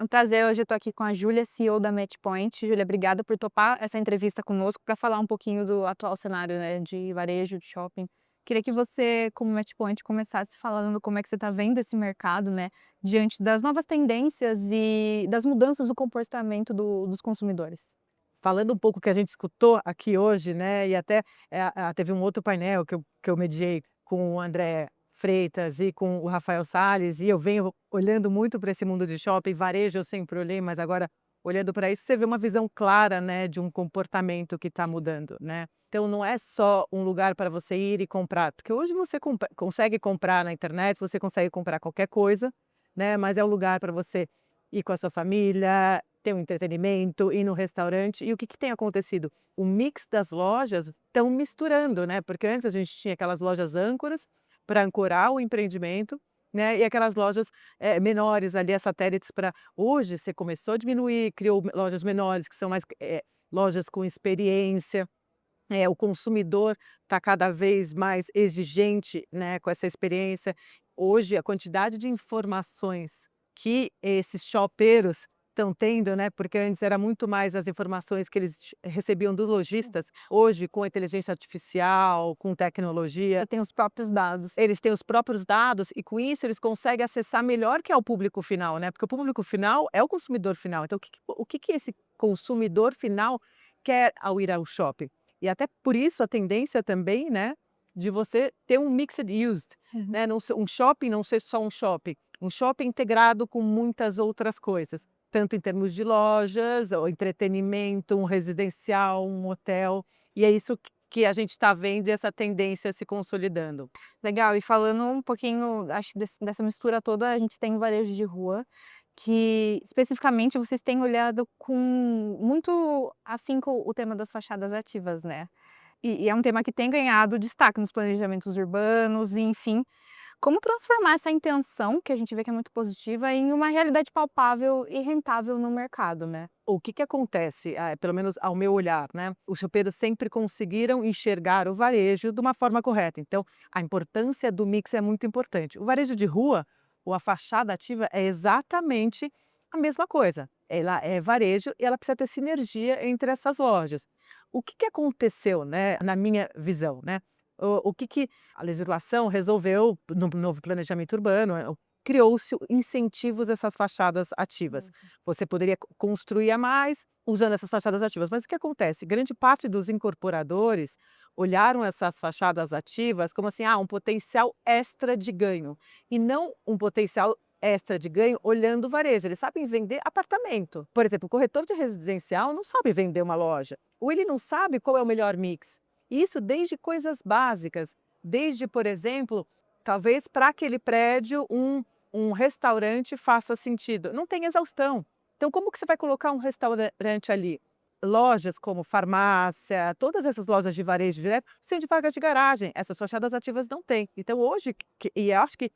Um prazer, hoje eu tô aqui com a Júlia, CEO da Matchpoint. Júlia, obrigada por topar essa entrevista conosco para falar um pouquinho do atual cenário, né, de varejo, de shopping. Queria que você, como Matchpoint, começasse falando como é que você está vendo esse mercado, né, diante das novas tendências e das mudanças do comportamento dos consumidores. Falando um pouco que a gente escutou aqui hoje, né, e até, teve um outro painel que eu mediei com o André Freitas e com o Rafael Salles, e eu venho olhando muito para esse mundo de shopping, varejo eu sempre olhei, mas agora olhando para isso, você vê uma visão clara, né, de um comportamento que está mudando, né. Então não é só um lugar para você ir e comprar, porque hoje você consegue comprar na internet, você consegue comprar qualquer coisa, né, mas é um lugar para você ir com a sua família, ter um entretenimento, ir no restaurante. E o que que tem acontecido? O mix das lojas estão misturando, né, porque antes a gente tinha aquelas lojas âncoras para ancorar o empreendimento, né, e aquelas lojas, menores ali, as satélites para hoje você começou a diminuir, criou lojas menores que são mais, lojas com experiência, o consumidor está cada vez mais exigente, né, com essa experiência. Hoje, a quantidade de informações que esses shopeiros estão tendo, né, porque antes era muito mais as informações que eles recebiam dos lojistas, hoje com a inteligência artificial, com tecnologia, E tem os próprios dados. eles têm os próprios dados e com isso eles conseguem acessar melhor que é o público final, né, porque o público final é o consumidor final, então o que que esse consumidor final quer ao ir ao shopping? E até por isso a tendência também, né, de você ter um mixed used, Uhum. né, não ser um shopping não ser só um shopping integrado com muitas outras coisas, tanto em termos de lojas, ou entretenimento, um residencial, um hotel, e é isso que a gente está vendo e essa tendência se consolidando. Legal, e falando um pouquinho, acho dessa mistura toda, a gente tem o varejo de rua, que especificamente vocês têm olhado com muito afinco o tema das fachadas ativas, né. E é um tema que tem ganhado destaque nos planejamentos urbanos e enfim, como transformar essa intenção, que a gente vê que é muito positiva, em uma realidade palpável e rentável no mercado, né. O que que acontece, pelo menos ao meu olhar, né, os chopeiros sempre conseguiram enxergar o varejo de uma forma correta, então a importância do mix é muito importante. O varejo de rua, ou a fachada ativa, é exatamente a mesma coisa. Ela é varejo e ela precisa ter sinergia entre essas lojas. O que que aconteceu, né, na minha visão, né, o que que a legislação resolveu no novo planejamento urbano, criou-se incentivos a essas fachadas ativas. Uhum. Você poderia construir a mais usando essas fachadas ativas, mas o que acontece? Grande parte dos incorporadores olharam essas fachadas ativas como assim, um potencial extra de ganho, e não um potencial extra de ganho olhando o varejo. Eles sabem vender apartamento. Por exemplo, o corretor de residencial não sabe vender uma loja, ou ele não sabe qual é o melhor mix. Isso desde coisas básicas, desde, por exemplo, talvez para aquele prédio um restaurante faça sentido. Não tem exaustão. Então como que você vai colocar um restaurante ali? Lojas como farmácia, todas essas lojas de varejo direto, precisam de vagas de garagem. Essas fachadas ativas não têm. Então hoje, e eu acho que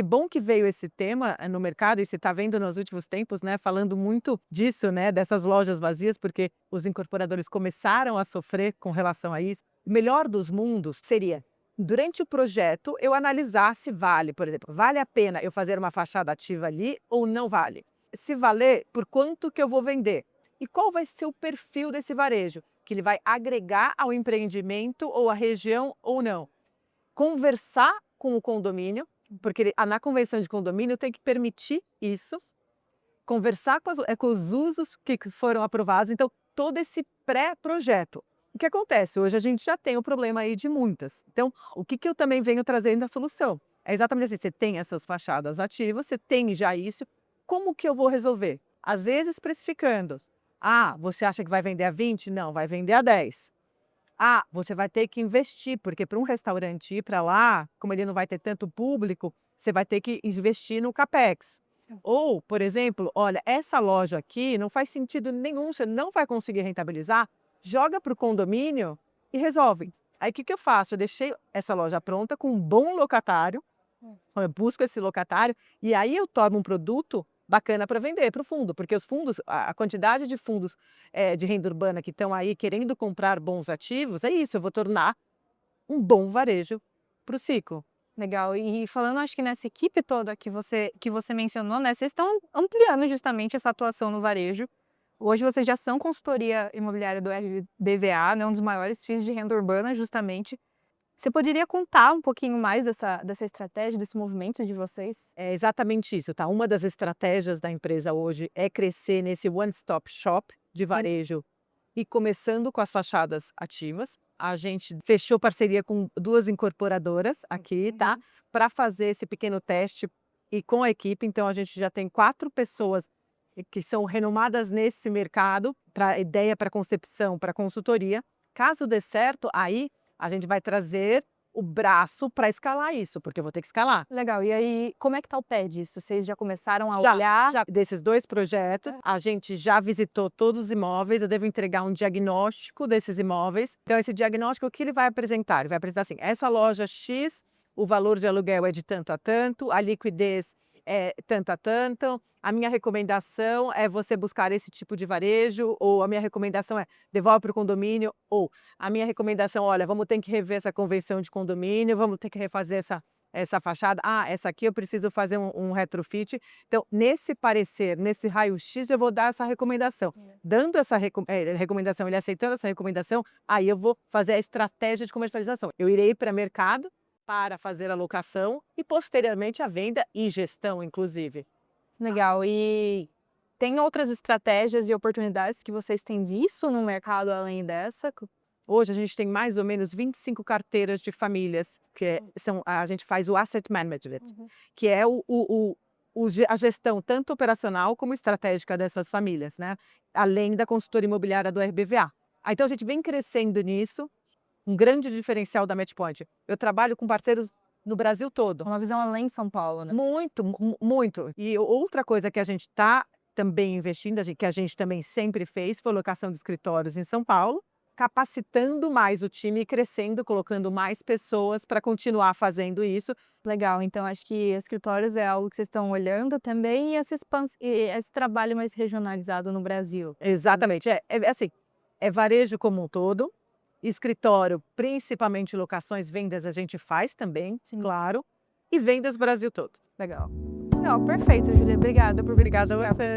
bom que veio esse tema no mercado, e você está vendo nos últimos tempos, né, falando muito disso, né, dessas lojas vazias, porque os incorporadores começaram a sofrer com relação a isso. O melhor dos mundos seria durante o projeto, eu analisar se vale, por exemplo, vale a pena eu fazer uma fachada ativa ali ou não vale? Se valer, por quanto que eu vou vender? E qual vai ser o perfil desse varejo? Que ele vai agregar ao empreendimento ou à região ou não? Conversar com o condomínio, porque na convenção de condomínio tem que permitir isso, conversar com os usos que foram aprovados, então todo esse pré-projeto. O que acontece? Hoje a gente já tem o problema aí de muitas. Então, o que que eu também venho trazendo a solução? É exatamente assim, você tem essas fachadas ativas, você tem já isso, como que eu vou resolver? Às vezes precificando. Você acha que vai vender a 20? Não, vai vender a 10. Você vai ter que investir, porque para um restaurante ir para lá, como ele não vai ter tanto público, você vai ter que investir no capex. Ou, por exemplo, olha, essa loja aqui não faz sentido nenhum, você não vai conseguir rentabilizar, joga para o condomínio e resolve. Aí o que que eu faço? Eu deixei essa loja pronta com um bom locatário, eu busco esse locatário e aí eu torno um produto bacana para vender para o fundo, porque os fundos, a quantidade de fundos, de renda urbana que estão aí querendo comprar bons ativos, é isso, eu vou tornar um bom varejo para o ciclo. Legal. E falando acho que nessa equipe toda que você mencionou, né, vocês estão ampliando justamente essa atuação no varejo. Hoje vocês já são consultoria imobiliária do RBVA, né, um dos maiores FIIs de renda urbana justamente. Você poderia contar um pouquinho mais dessa estratégia, desse movimento de vocês? É exatamente isso, tá? Uma das estratégias da empresa hoje é crescer nesse one stop shop de varejo e começando com as fachadas ativas. A gente fechou parceria com 2 incorporadoras aqui, tá? Para fazer esse pequeno teste e com a equipe, então a gente já tem 4 pessoas que são renomadas nesse mercado, para ideia, para concepção, para consultoria. Caso dê certo, aí a gente vai trazer o braço para escalar isso, porque eu vou ter que escalar. Legal. E aí, como é que tá o pé disso? Vocês já começaram a Já, olhar? já. Desses 2 projetos, a gente já visitou todos os imóveis, eu devo entregar um diagnóstico desses imóveis. Então esse diagnóstico, o que ele vai apresentar? Ele vai apresentar assim, essa loja X, o valor de aluguel é de tanto a tanto, a liquidez é tanto a tanto, a minha recomendação é você buscar esse tipo de varejo, ou a minha recomendação é devolve para o condomínio, ou a minha recomendação, olha, vamos ter que rever essa convenção de condomínio, vamos ter que refazer essa fachada, essa aqui eu preciso fazer um retrofit. Então, nesse parecer, nesse raio-x, eu vou dar essa recomendação. Dando essa recomendação, ele aceitando essa recomendação, aí eu vou fazer a estratégia de comercialização. Eu irei para mercado para fazer a locação e, posteriormente, a venda e gestão, inclusive. Legal. E tem outras estratégias e oportunidades que vocês têm visto no mercado além dessa? Hoje a gente tem mais ou menos 25 carteiras de famílias, a gente faz o asset management, que é a gestão tanto operacional como estratégica dessas famílias, né? Além da consultoria imobiliária do RBVA. Então a gente vem crescendo nisso, um grande diferencial da Matchpoint. Eu trabalho com parceiros no Brasil todo. Uma visão além de São Paulo, né? Muito, muito. E outra coisa que a gente está também investindo, que a gente também sempre fez, foi locação de escritórios em São Paulo, capacitando mais o time e crescendo, colocando mais pessoas para continuar fazendo isso. Legal, então acho que escritórios é algo que vocês estão olhando também e esse trabalho mais regionalizado no Brasil. Exatamente, assim, é varejo como um todo, escritório, principalmente locações, vendas a gente faz também, Sim. claro, e vendas Brasil todo. Legal. Não, perfeito, Julia. Obrigada por Obrigada a você.